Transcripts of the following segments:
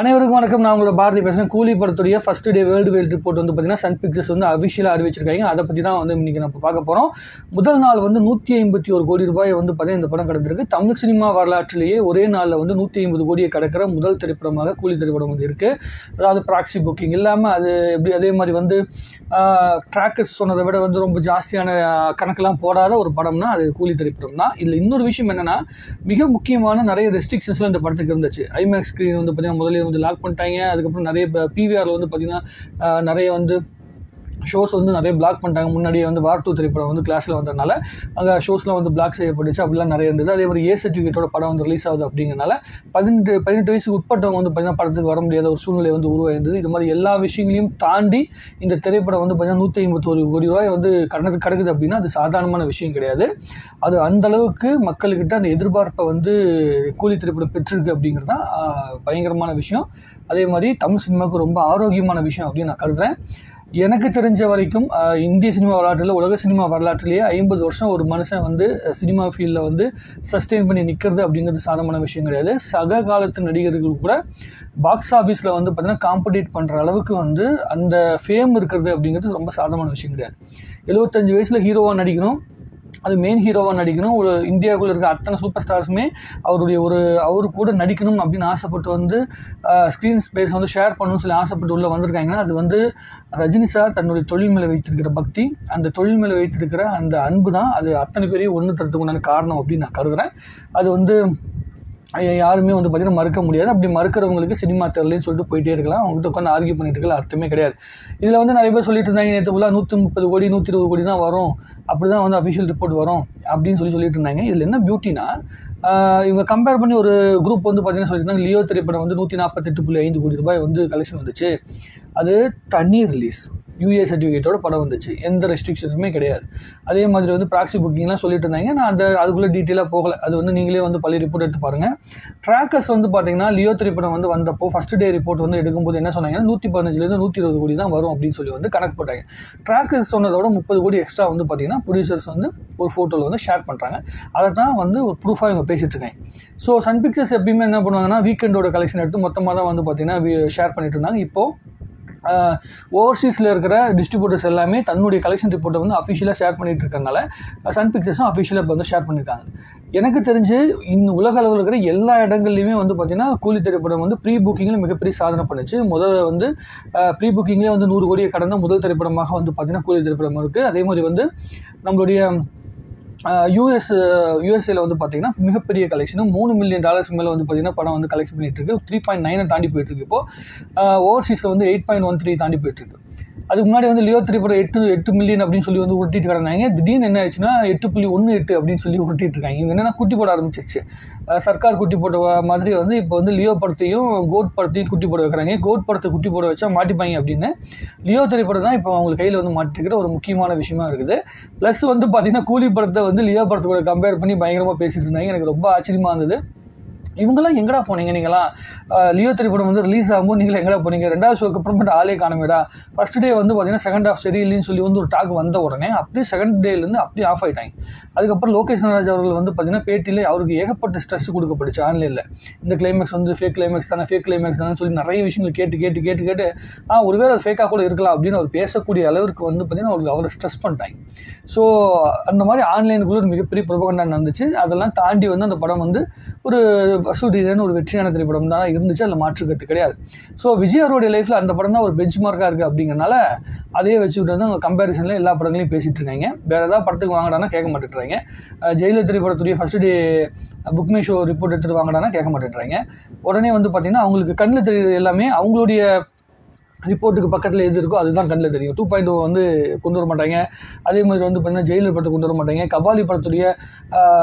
அனைவருக்கும் வணக்கம். நான் உங்களோட பாரதி பேசுகிறேன். கூலி படத்துடைய first day world wide report வந்து பார்த்தீங்கன்னா சன் பிக்சர்ஸ் வந்து அஃபிஷியலாக அறிவிச்சிருக்காங்க. அதை பற்றி தான் வந்து இன்றைக்கி நம்ம பார்க்க போகிறோம். முதல் நாள் வந்து 151 கோடி ரூபாய் வந்து பார்த்தீங்கன்னா இந்த படம் கடந்திருக்கு. தமிழ் சினிமா வரலாற்றிலேயே ஒரே நாளில் வந்து 150 கோடியை கடக்கிற முதல் திரைப்படமாக கூலி திரைப்படம் வந்து இருக்குது. அதாவது ப்ராக்சி புக்கிங் இல்லாமல் அது எப்படி அதே மாதிரி வந்து ட்ராக்கர்ஸ் சொன்னதை விட வந்து ரொம்ப ஜாஸ்தியான கணக்கெல்லாம் போடாத ஒரு படம்னா அது கூலி திரைப்படம் தான். இதில் இன்னொரு விஷயம் என்னென்னா, மிக முக்கியமான நிறைய ரெஸ்ட்ரிக்ஷன்ஸ்லாம் இந்த படத்துக்கு இருந்துச்சு. ஐமேக்ஸ் ஸ்க்ரீன் வந்து பார்த்தீங்கன்னா முதல்ல வந்து லாக் பண்ணிட்டாங்க. அதுக்கப்புறம் நிறைய பிவிஆரில் வந்து பார்த்தீங்கன்னா நிறைய வந்து ஷோஸ் வந்து நிறைய பிளாக் பண்ணிட்டாங்க. முன்னாடியே வந்து வார் 2 திரைப்படம் வந்து கிளாஸில் வந்ததுனால அங்கே ஷோஸ்லாம் வந்து பிளாக் செய்யப்பட்டுச்சு. அப்படிலாம் நிறைய இருந்தது. அதே மாதிரி ஏ சர்டிஃபிகேட்டோட படம் வந்து ரிலீஸ் ஆகுது அப்படிங்கிறனால 18 வயசுக்கு உட்பட்டவங்க வந்து பார்த்தீங்கன்னா படத்துக்கு வர முடியாத ஒரு சூழ்நிலை வந்து உருவாயிருந்தது. இது மாதிரி எல்லா விஷயங்களையும் தாண்டி இந்த திரைப்படம் வந்து பார்த்தீங்கன்னா 151 கோடி ரூபாய் வந்து கிடக்குது அப்படின்னா அது சாதாரணமான விஷயம் கிடையாது. அது அந்தளவுக்கு மக்கள்கிட்ட அந்த எதிர்பார்ப்பை வந்து கூலி திரைப்படம் பெற்றிருக்கு அப்படிங்கிறது தான் பயங்கரமான விஷயம். அதே மாதிரி தமிழ் சினிமாவுக்கு ரொம்ப ஆரோக்கியமான விஷயம் அப்படின்னு நான் கருதுறேன். எனக்கு தெரிஞ்ச வரைக்கும் இந்திய சினிமா வரலாற்றில் உலக சினிமா வரலாற்றிலேயே 50 வருஷம் ஒரு மனுஷன் வந்து சினிமா ஃபீல்டில் வந்து சஸ்டெயின் பண்ணி நிற்கிறது அப்படிங்கிறது சாதாரணமான விஷயம் கிடையாது. சக காலத்து நடிகர்கள் கூட பாக்ஸ் ஆஃபீஸில் வந்து பார்த்திங்கன்னா காம்படிட் பண்ணுற அளவுக்கு வந்து அந்த ஃபேம் இருக்கிறது அப்படிங்கிறது ரொம்ப சாதாரணமான விஷயம் கிடையாது. 75 வயசில் ஹீரோவாக நடிக்கணும், அது மெயின் ஹீரோவாக நடிக்கணும். ஒரு இந்தியாவுக்குள்ளே இருக்க அத்தனை சூப்பர் ஸ்டார்ஸுமே அவரு கூட நடிக்கணும் அப்படின்னு ஆசைப்பட்டு வந்து ஸ்க்ரீன் ஸ்பேஸ் வந்து ஷேர் பண்ணணும்னு சொல்லி ஆசைப்பட்டு உள்ளே வந்திருக்காங்கன்னா அது வந்து ரஜினி சார் தன்னுடைய தொழில் மேலே வைத்திருக்கிற பக்தி, அந்த தொழில் மேலே வைத்திருக்கிற அந்த அன்பு தான் அது அத்தனை பேரையும் ஒன்று தரத்துக்கு உண்டான காரணம் அப்படின்னு நான் கருதுகிறேன். அது வந்து யாருமே வந்து பார்த்திங்கன்னா மறுக்க முடியாது. அப்படி மறுக்கிறவங்களுக்கு சினிமா தெரியலன்னு சொல்லிட்டு போயிட்டே இருக்கலாம். அவங்ககிட்ட உட்காந்து ஆர்கியூ பண்ணிட்டு இருக்கலாம், அர்த்தமே கிடையாது. இதில் வந்து நிறைய பேர் சொல்லிட்டு இருந்தாங்க, நேற்று ஃபுல்லாக 130 கோடி 120 கோடி தான் வரும், அப்படி தான் வந்து அஃபிஷியல் ரிப்போர்ட் வரும் அப்படின்னு சொல்லிட்டு இருந்தாங்க. இதில் என்ன பியூட்டினா, இவங்க கம்பேர் பண்ணி ஒரு குரூப் வந்து பார்த்தீங்கன்னா சொல்லியிருந்தாங்க, லியோ திரைப்படம் வந்து 148.5 கோடி ரூபாய் வந்து கலெக்ஷன் வந்துச்சு. அது தனி ரிலீஸ், யூஏ சர்டிஃபிகேட்டோட படம் வந்துச்சு, எந்த ரெஸ்ட்ரிக்ஷனுமே கிடையாது. அதே மாதிரி வந்து ப்ராக்சி புக்கிங்லாம் சொல்லிட்டு இருந்தாங்க. நான் அதுக்குள்ளே டீட்டெயிலாக போகலை. அது வந்து நீங்களே வந்து பழைய ரிப்போர்ட் எடுத்து பாருங்கள். ட்ராக்கர்ஸ் வந்து பார்த்தீங்கன்னா லியோ திரைப்படம் வந்து வந்தப்போ ஃபஸ்ட் டே ரிப்போர்ட் வந்து எடுக்கும்போது என்ன சொன்னாங்கன்னா 115 120 கோடி தான் வரும் அப்படின்னு சொல்லி வந்து கணக்கு போட்டாங்க. ட்ராக்கர்ஸ் சொன்னதோட 30 கோடி எக்ஸ்ட்ரா வந்து பார்த்தீங்கன்னா ப்ரொடியூசர்ஸ் வந்து ஒரு ஃபோட்டோவில் வந்து ஷேர் பண்ணுறாங்க. அதை தான் வந்து ஒரு ப்ரூஃபாக இவங்க பேசிகிட்டு இருக்காங்க. ஸோ சன் பிக்சர்ஸ் எப்பயுமே என்ன பண்ணுவாங்கன்னா வீக்கெண்டோட கலெக்ஷன் எடுத்து மொத்தமாக தான் வந்து பார்த்தீங்கன்னா ஷேர் பண்ணிட்டு இருந்தாங்க. இப்போது ஓவர்சீஸில் இருக்கிற டிஸ்ட்ரிபியூட்டர்ஸ் எல்லாமே தன்னுடைய கலெக்ஷன் ரிப்போர்ட்டை வந்து அஃபிஷியலாக ஷேர் பண்ணிட்டு இருக்கறனால சன் பிக்சர்ஸும் அஃபிஷியலாக இப்போ வந்து ஷேர் பண்ணியிருக்காங்க. எனக்கு தெரிஞ்சு இந்த உலக அளவில் இருக்கிற எல்லா இடங்கள்லையுமே வந்து பார்த்திங்கன்னா கூலி திரைப்படம் வந்து ப்ரீ புக்கிங்கில் மிகப்பெரிய சாதனை பண்ணுச்சு. முதல்ல வந்து ப்ரீ புக்கிங்லேயே வந்து 100 கோடியை கடந்த முதல் திரைப்படமாக வந்து பார்த்திங்கன்னா கூலி திரைப்படம் இருக்குது. அதே மாதிரி வந்து நம்மளுடைய யூஎஸ்ஏல வந்து பார்த்தீங்கன்னா மிகப்பெரிய கலெக்ஷனும் $3 மில்லியன் மேலே வந்து பார்த்தீங்கன்னா படம் வந்து கலெக்ட் பண்ணிட்டு இருக்கு. 3.9 தாண்டி போயிட்டு இருக்கு. இப்போ ஓவர்சீஸில் வந்து 8.13 தாண்டி போயிட்டு இருக்கு. அதுக்கு முன்னாடி வந்து லியோ திரைப்படம் 8 மில்லியன் அப்படின்னு சொல்லி வந்து உருட்டிட்டு கிடந்தாங்க. திடீர்னு என்ன ஆயிடுச்சுன்னா 8.18 அப்படின்னு சொல்லி உருட்டிட்டு இருக்காங்க. இவங்க என்னன்னா குட்டி போட ஆரம்பிச்சிருச்சு. சர்க்கார் குட்டி போட்ட மாதிரி வந்து இப்போ வந்து லியோ படத்தையும் கோட் படத்தையும் குட்டி போட வைக்கிறாங்க. கோட் படத்தை குட்டி போட வச்சா மாட்டிப்பாங்க அப்படின்னு லியோ திரைப்படம் தான் இப்போ அவங்க கையில் வந்து மாட்டிருக்கிற ஒரு முக்கியமான விஷயமா இருக்குது. ப்ளஸ் வந்து பார்த்தீங்கன்னா கூலி படத்தை வந்து லியோ படத்தோட கம்பேர் பண்ணி பயங்கரமாக பேசிட்டு இருந்தாங்க. எனக்கு ரொம்ப ஆச்சரியமாக இருந்தது. இவங்கெல்லாம் எங்கடா போனீங்க? நீங்களாம் லியோ திரைப்படம் வந்து ரிலீஸ் ஆகும்போது நீங்களும் எங்கடா போனீங்க? 2வது ஷோக்கு அப்புறமேட்டு ஆளே காணமேடா. ஃபர்ஸ்ட் டே வந்து பார்த்தீங்கன்னா செகண்ட் ஹாஃப் சரியில்லைன்னு சொல்லி வந்து ஒரு டாக் வந்த உடனே அப்படியே செகண்ட் டேலேருந்து அப்படியே ஆஃப் ஆகிட்டாங்க. அதுக்கப்புறம் லோகேஷ் கனகராஜ் அவர்கள் வந்து பார்த்தீங்கன்னா பேட்டியில் அவருக்கு ஏகப்பட்ட ஸ்ட்ரெஸ் கொடுக்கப்பட்டுச்சு ஆன்லைனில். இந்த கிளைமேக்ஸ் வந்து ஃபேக் கிளைமேக்ஸ் தானே சொல்லி நிறைய விஷயங்கள் கேட்டு ஒருவேளை அது ஃபேக்காக கூட இருக்கலாம் அப்படின்னு அவர் பேசக்கூடிய அளவுக்கு வந்து பார்த்தீங்கன்னா அவருக்கு அவரை ஸ்ட்ரெஸ் பண்ணிட்டாங்க. ஸோ அந்த மாதிரி ஆன்லைனுக்குள்ளே ஒரு மிகப்பெரிய ப்ரொபகண்டா நடந்துச்சு. அதெல்லாம் தாண்டி வந்து அந்த படம் வந்து ஒரு வசூலிதான ஒரு வெற்றியான திரைப்படம் தான் இருந்துச்சு, அதில் மாற்றுக்கிறது கிடையாது. ஸோ விஜய் அவருடைய லைஃப்பில் அந்த படம் தான் ஒரு பெஞ்ச் மார்க்காக இருக்குது அப்படிங்கிறனால அதையே வச்சுக்கிட்டு வந்து அவங்க கம்பேரிசனில் எல்லா படங்களையும் பேசிகிட்டு இருக்காங்க. வேறு ஏதாவது படத்துக்கு வாங்கடானா கேட்க மாட்டேங்கிறாங்க. ஜெயிலர் திரைப்படத்துடைய first day BookMyShow report எடுத்துகிட்டு வாங்கடானா கேட்க மாட்டேங்கிறாங்க. உடனே வந்து பார்த்திங்கன்னா அவங்களுக்கு கண்ணில் தெரியுது எல்லாமே அவங்களுடைய ரிப்போர்ட்டுக்கு பக்கத்தில் எது இருக்கோ அதுதான் கண்ணில் தெரியும். 2.0 வந்து கொண்டு வர மாட்டாங்க. அதே மாதிரி வந்து பார்த்தீங்கன்னா ஜெயிலர் படத்தை கொண்டு வர மாட்டாங்க. கபாலி படத்துடைய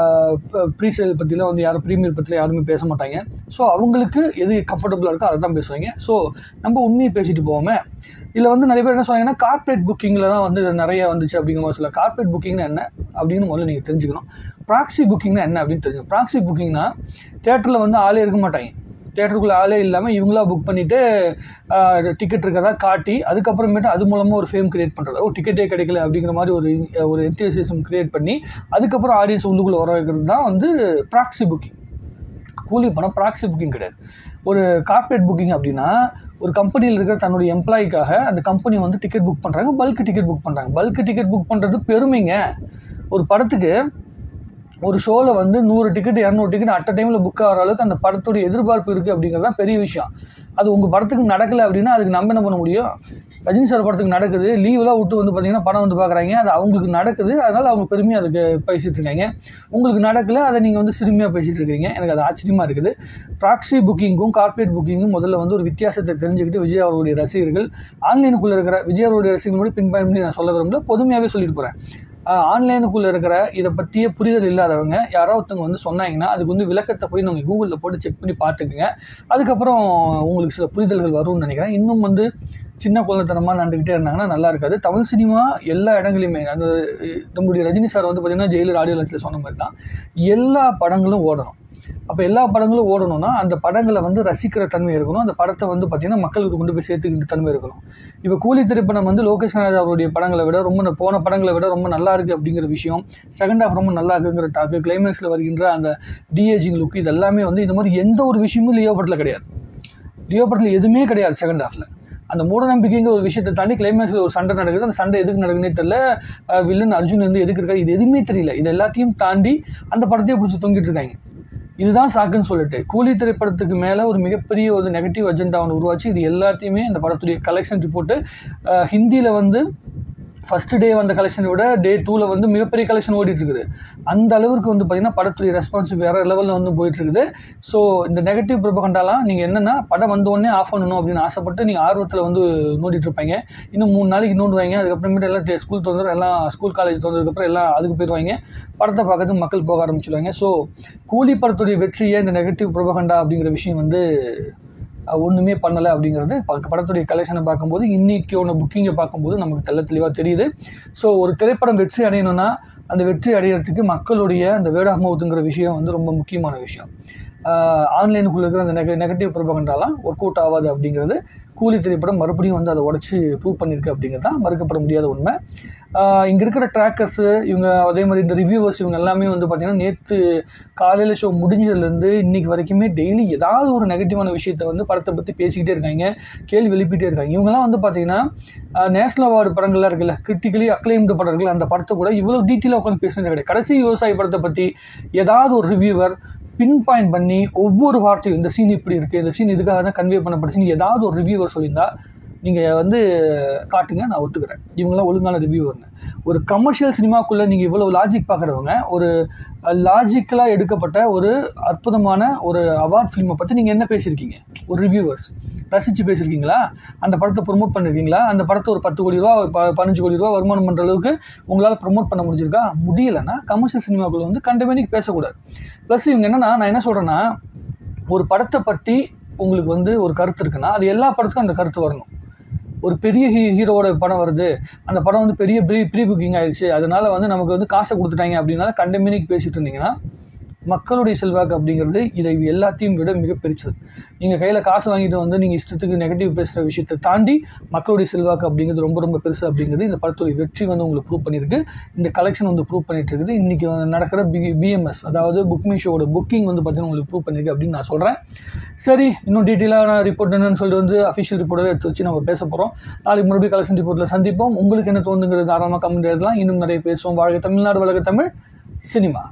ப்ரீசேல் பற்றிலாம் வந்து யாரும் ப்ரீமியர் பற்றியில் யாருமே பேச மாட்டாங்க. ஸோ அவங்களுக்கு எது கம்ஃபர்டபுளாக இருக்கோ அதை தான் பேசுவாங்க. ஸோ நம்ம உண்மையை பேசிட்டு போவோமே. இதில் வந்து நிறைய பேர் என்ன சொன்னாங்கன்னா கார்பரேட் புக்கிங்கில் தான் வந்து நிறைய வந்துச்சு அப்படிங்கிற மாதிரி சொல்லலாம். கார்பரேட் புக்கிங்னா என்ன அப்படின்னு முதல்ல நீங்கள் தெரிஞ்சுக்கணும். ப்ராக்சி புக்கிங்னா என்ன அப்படின்னு தெரிஞ்சுக்கணும். ப்ராக்சி புக்கிங்னா தேட்டரில் வந்து ஆளே இருக்க மாட்டாங்க. தேட்டருக்குள்ளே ஆளே இல்லாமல் இவங்களா புக் பண்ணிவிட்டு டிக்கெட் இருக்கிறதா காட்டி அதுக்கப்புறமேட்டு அது மூலமாக ஒரு ஃபேம் கிரியேட் பண்ணுறது. டிக்கெட்டே கிடைக்கல அப்படிங்கிற மாதிரி ஒரு என்தூசியாசம் கிரியேட் பண்ணி அதுக்கப்புறம் ஆடியன்ஸ் உள்ளுக்குள்ளே வர வைக்கிறது தான் வந்து ப்ராக்சி புக்கிங். கூலி பணம் ப்ராக்ஸி புக்கிங் கிடையாது. ஒரு கார்ப்பரேட் புக்கிங் அப்படின்னா ஒரு கம்பெனியில் இருக்கிற தன்னுடைய எம்ப்ளாய்க்காக அந்த கம்பெனி வந்து டிக்கெட் புக் பண்ணுறாங்க, பல்க் டிக்கெட் புக் பண்ணுறாங்க. பல்க் டிக்கெட் புக் பண்ணுறது பெருமைங்க. ஒரு படத்துக்கு ஒரு ஷோவில் வந்து 100 டிக்கெட் 200 டிக்கெட் அட் அ டைமில் புக் ஆகிற அளவுக்கு அந்த படத்துடைய எதிர்பார்ப்பு இருக்குது அப்படிங்கிறது தான் பெரிய விஷயம். அது உங்கள் படத்துக்கு நடக்கலை அப்படின்னா அதுக்கு நம்ம என்ன பண்ண முடியும்? ரஜினி சார் படத்துக்கு நடக்குது, லீவெலாம் விட்டு வந்து பார்த்தீங்கன்னா படம் வந்து பார்க்குறாங்க, அது அவங்களுக்கு நடக்குது, அதனால் அவங்க பெருமையாக அதுக்கு பேசிகிட்டு இருக்காங்க. உங்களுக்கு நடக்கலை, அதை நீங்கள் வந்து சிறுமையாக பேசிகிட்டு இருக்கீங்க. எனக்கு அது ஆச்சரியமாக இருக்குது. ப்ராக்ஸி புக்கிங்கும் கார்ப்பரேட் புக்கிங்கும் முதல்ல வந்து ஒரு வித்தியாசத்தை தெரிஞ்சுக்கிட்டு விஜய் அவருடைய ரசிகர்கள் ஆன்லைனுக்குள்ளே இருக்கிற விஜய் அவருடைய ரசிகர்கள் மட்டும் பின்பாயின் பண்ணி நான் சொல்ல விரும்பல, பொதுமையாகவே சொல்லிட்டு போகிறேன். ஆன்லைனுக்குள்ளே இருக்கிற இதை பற்றிய புரிதல் இல்லாதவங்க யாரோ ஒருத்தவங்க வந்து சொன்னாங்கன்னா அதுக்கு வந்து விளக்கத்தை போய் நீங்கள் கூகுளில் போட்டு செக் பண்ணி பார்த்துக்குங்க. அதுக்கப்புறம் உங்களுக்கு சில புரிதல்கள் வரும்னு நினைக்கிறேன். இன்னும் வந்து சின்ன குழந்தைத்தனமாக நடந்துக்கிட்டே இருந்தாங்கன்னா நல்லா இருக்காது. தமிழ் சினிமா எல்லா இடங்களையுமே அந்த நம்மளுடைய ரஜினி சார் வந்து பார்த்திங்கன்னா ஜெயிலர் ஆடியோ லான்ச்சில் சொன்ன மாதிரி தான் எல்லா படங்களும் ஓடணும். அப்போ எல்லா படங்களும் ஓடணும்னா அந்த படங்களை வந்து ரசிக்கிற தன்மை இருக்கணும். அந்த படத்தை வந்து பார்த்திங்கன்னா மக்களுக்கு கொண்டு போய் சேர்த்துக்கிட்ட தன்மை இருக்கணும். இப்போ கூலி திரைப்படம் வந்து லோகேஷ் கனகராஜ் அவருடைய படங்களை விட ரொம்ப போன படங்களை விட ரொம்ப நல்லா இருக்குது அப்படிங்கிற விஷயம், செகண்ட் ஹாஃப் ரொம்ப நல்லா இருக்குங்கிற டாக்கு, கிளைமேக்ஸில் வருகின்ற அந்த டிஏஜிங் லுக், இது எல்லாமே வந்து இந்த மாதிரி எந்த ஒரு விஷயமும் லியோ படத்தில் கிடையாது. லியோ படத்தில் எதுவுமே கிடையாது. செகண்ட் ஹாஃபில் அந்த மூட நம்பிக்கைங்கிற ஒரு விஷயத்தை தாண்டி கிளைமேக்ஸில் ஒரு சண்டை நடக்குது. அந்த சண்டை எதுக்கு நடக்குதுன்னே தெரியல. வில்லன் அர்ஜுன் வந்து எதுக்கு இருக்காரு, இது எதுவுமே தெரியல. இது எல்லாத்தையும் தாண்டி அந்த படத்தையே பிடிச்சி தொங்கிட்டு இருக்காங்க. இதுதான் சாக்குன்னு சொல்லிட்டு கூலி திரைப்படத்துக்கு மேலே ஒரு மிகப்பெரிய ஒரு நெகட்டிவ் அஜெண்டா ஒன்று உருவாச்சு. இது எல்லாத்தையுமே அந்த படத்துடைய கலெக்ஷன் ரிப்போர்ட்டு ஹிந்தியில் வந்து ஃபஸ்ட்டு டே வந்த கலெக்ஷனை விட டே 2ல் வந்து மிகப்பெரிய கலெக்ஷன் ஓடிட்டு இருக்குது. அந்த அளவுக்கு வந்து பார்த்திங்கன்னா படத்துடைய ரெஸ்பான்ஸ் வேறு லெவலில் வந்து போயிட்டுருக்குது. ஸோ இந்த நெகட்டிவ் ப்ரொபகண்டாலாம் நீங்கள் என்னென்னா படம் வந்தோடனே ஆஃப் பண்ணணும் அப்படின்னு ஆசைப்பட்டு நீங்கள் ஆர்வத்தில் வந்து நோண்டிட்டு இருப்பீங்க. இன்னும் 3 நாளைக்கு நோண்டுவாங்க. அதுக்கப்புறமேட்டு எல்லாம் ஸ்கூல் திறந்துடும், எல்லாம் ஸ்கூல் காலேஜ் திறந்ததுக்கப்புறம் எல்லாம் அதுக்கு போயிடுவாங்க. படத்தை பார்க்கறதுக்கு மக்கள் போக ஆரம்பிச்சுடுவாங்க. ஸோ கூலி படத்துடைய வெற்றியை இந்த நெகட்டிவ் ப்ரொபகண்டா அப்படிங்கிற விஷயம் வந்து ஒன்றுமே பண்ணலை அப்படிங்கிறது படத்துடைய கலெக்ஷனை பார்க்கும்போது இன்றைக்கியோட புக்கிங்கை பார்க்கும்போது நமக்கு தெளிவாக தெரியுது. ஸோ ஒரு திரைப்படம் வெற்றி அடையணும்னா அந்த வெற்றி அடையிறதுக்கு மக்களுடைய அந்த வேர்ட் ஆஃப் மவுத்துங்கிற விஷயம் வந்து ரொம்ப முக்கியமான விஷயம். ஆன்லைனுக்குள்ளே இருக்கிற அந்த நெகட்டிவ் ப்ரொபகண்டாலாம் ஒர்க் அவுட் ஆகாது அப்படிங்கிறது கூலி திரைப்படம் மறுபடியும் வந்து அதை உடச்சி ப்ரூவ் பண்ணியிருக்கு அப்படிங்கிறது தான் மறுக்கப்பட முடியாத உண்மை. இங்கே இருக்கிற ட்ராக்கர்ஸு இவங்க அதே மாதிரி இந்த ரிவ்யூவர்ஸ் இவங்க எல்லாமே வந்து பார்த்திங்கன்னா நேற்று காலையில் ஷோ முடிஞ்சதுலேருந்து இன்றைக்கி வரைக்குமே டெய்லி ஏதாவது ஒரு நெகட்டிவான விஷயத்தை வந்து படத்தை பற்றி பேசிக்கிட்டே இருக்காங்க, கேள்வி எழுப்பிட்டே இருக்காங்க. இவங்கெல்லாம் வந்து பார்த்திங்கன்னா நேஷனல் அவார்டு படங்கள்லாம் இருக்குல்ல, கிரிட்டிக்கலி அக்ளைம்டு படம் இருக்குல்ல, அந்த படத்தை கூட இவ்வளோ டீட்டெயிலாக உட்காந்து பேசுனது கிடையாது. கடைசி விவசாய படத்தை பற்றி ஏதாவது ஒரு ரிவ்யூவர் பின் பாயிண்ட் பண்ணி ஒவ்வொரு வார்த்தையும் இந்த சீன் இப்படி இருக்குது, இந்த சீன் இதுக்காக தான் கன்வே பண்ணப்படுச்சுன்னு ஏதாவது ஒரு ரிவ்யூவர் சொல்லியிருந்தா நீங்கள் வந்து காட்டுங்க, நான் ஒத்துக்கிறேன். இவங்களாம் ஒழுங்கான ரிவ்யூவருங்க. ஒரு கமர்ஷியல் சினிமாக்குள்ளே நீங்கள் இவ்வளோ லாஜிக் பார்க்குறவங்க, ஒரு லாஜிக்கலாக எடுக்கப்பட்ட ஒரு அற்புதமான ஒரு அவார்ட் ஃபிலிமை பற்றி நீங்கள் என்ன பேசியிருக்கீங்க? ஒரு ரிவ்யூவர்ஸ் ரசித்து பேசியிருக்கீங்களா? அந்த படத்தை ப்ரொமோட் பண்ணியிருக்கீங்களா? அந்த படத்தை ஒரு 10 கோடி ரூபா 15 கோடி ரூபா வருமானம் பண்ணுற அளவுக்கு உங்களால் ப்ரொமோட் பண்ண முடிஞ்சிருக்கா? முடியலைன்னா கமர்ஷியல் சினிமாக்குள்ளே வந்து கண்டமேனிக்கு பேசக்கூடாது. ப்ளஸ் இவங்க என்னென்னா, நான் என்ன சொல்கிறேன்னா, ஒரு படத்தை பற்றி உங்களுக்கு வந்து ஒரு கருத்து இருக்குன்னா அது எல்லா படத்துக்கும் அந்த கருத்து வரணும். ஒரு பெரிய ஹீரோவோட படம் வருது, அந்த படம் வந்து பெரிய ப்ரீ புக்கிங் ஆயிடுச்சு, அதனால வந்து நமக்கு வந்து காசை கொடுத்துட்டாங்க அப்படின்னால கண்டமேனிக்கு பேசிட்டு இருந்தீங்கன்னா மக்களுடைய செல்வாக்கு அப்படிங்கிறது இதை எல்லாத்தையும் விட மிக பெருசு. நீங்கள் கையில் காசு வாங்கிட்டு வந்து நீங்கள் இஷ்டத்துக்கு நெகட்டிவ் பேசுகிற விஷயத்தை தாண்டி மக்களுடைய செல்வாக்கு அப்படிங்கிறது ரொம்ப ரொம்ப பெருசு அப்படிங்கிறது இந்த படத்துடைய வெற்றி வந்து உங்களுக்கு ப்ரூவ் பண்ணியிருக்கு. இந்த கலெக்ஷன் வந்து ப்ரூவ் பண்ணிட்டு இருக்குது. இன்றைக்கி நடக்கிற பிஎம்எஸ் அதாவது புக் மை ஷோவோட புக்கிங் வந்து பார்த்தீங்கன்னா உங்களுக்கு ப்ரூவ் பண்ணியிருக்கு அப்படின்னு நான் சொல்கிறேன். சரி, இன்னும் டீட்டெயிலான ரிப்போர்ட் என்னன்னு சொல்லிட்டு வந்து அஃபிஷியல் ரிப்போர்ட்டை எடுத்து வச்சு நம்ம பேச போகிறோம். நாளைக்கு மறுபடியும் கலெக்ஷன் ரிப்போர்ட்டில் சந்திப்போம். உங்களுக்கு என்ன தோணுங்கிறது தாராளமாக கமெண்ட் எழுதலாம். இன்னும் நிறைய பேசுவோம். வாழ்க தமிழ்நாடு, வளர்க தமிழ் சினிமா.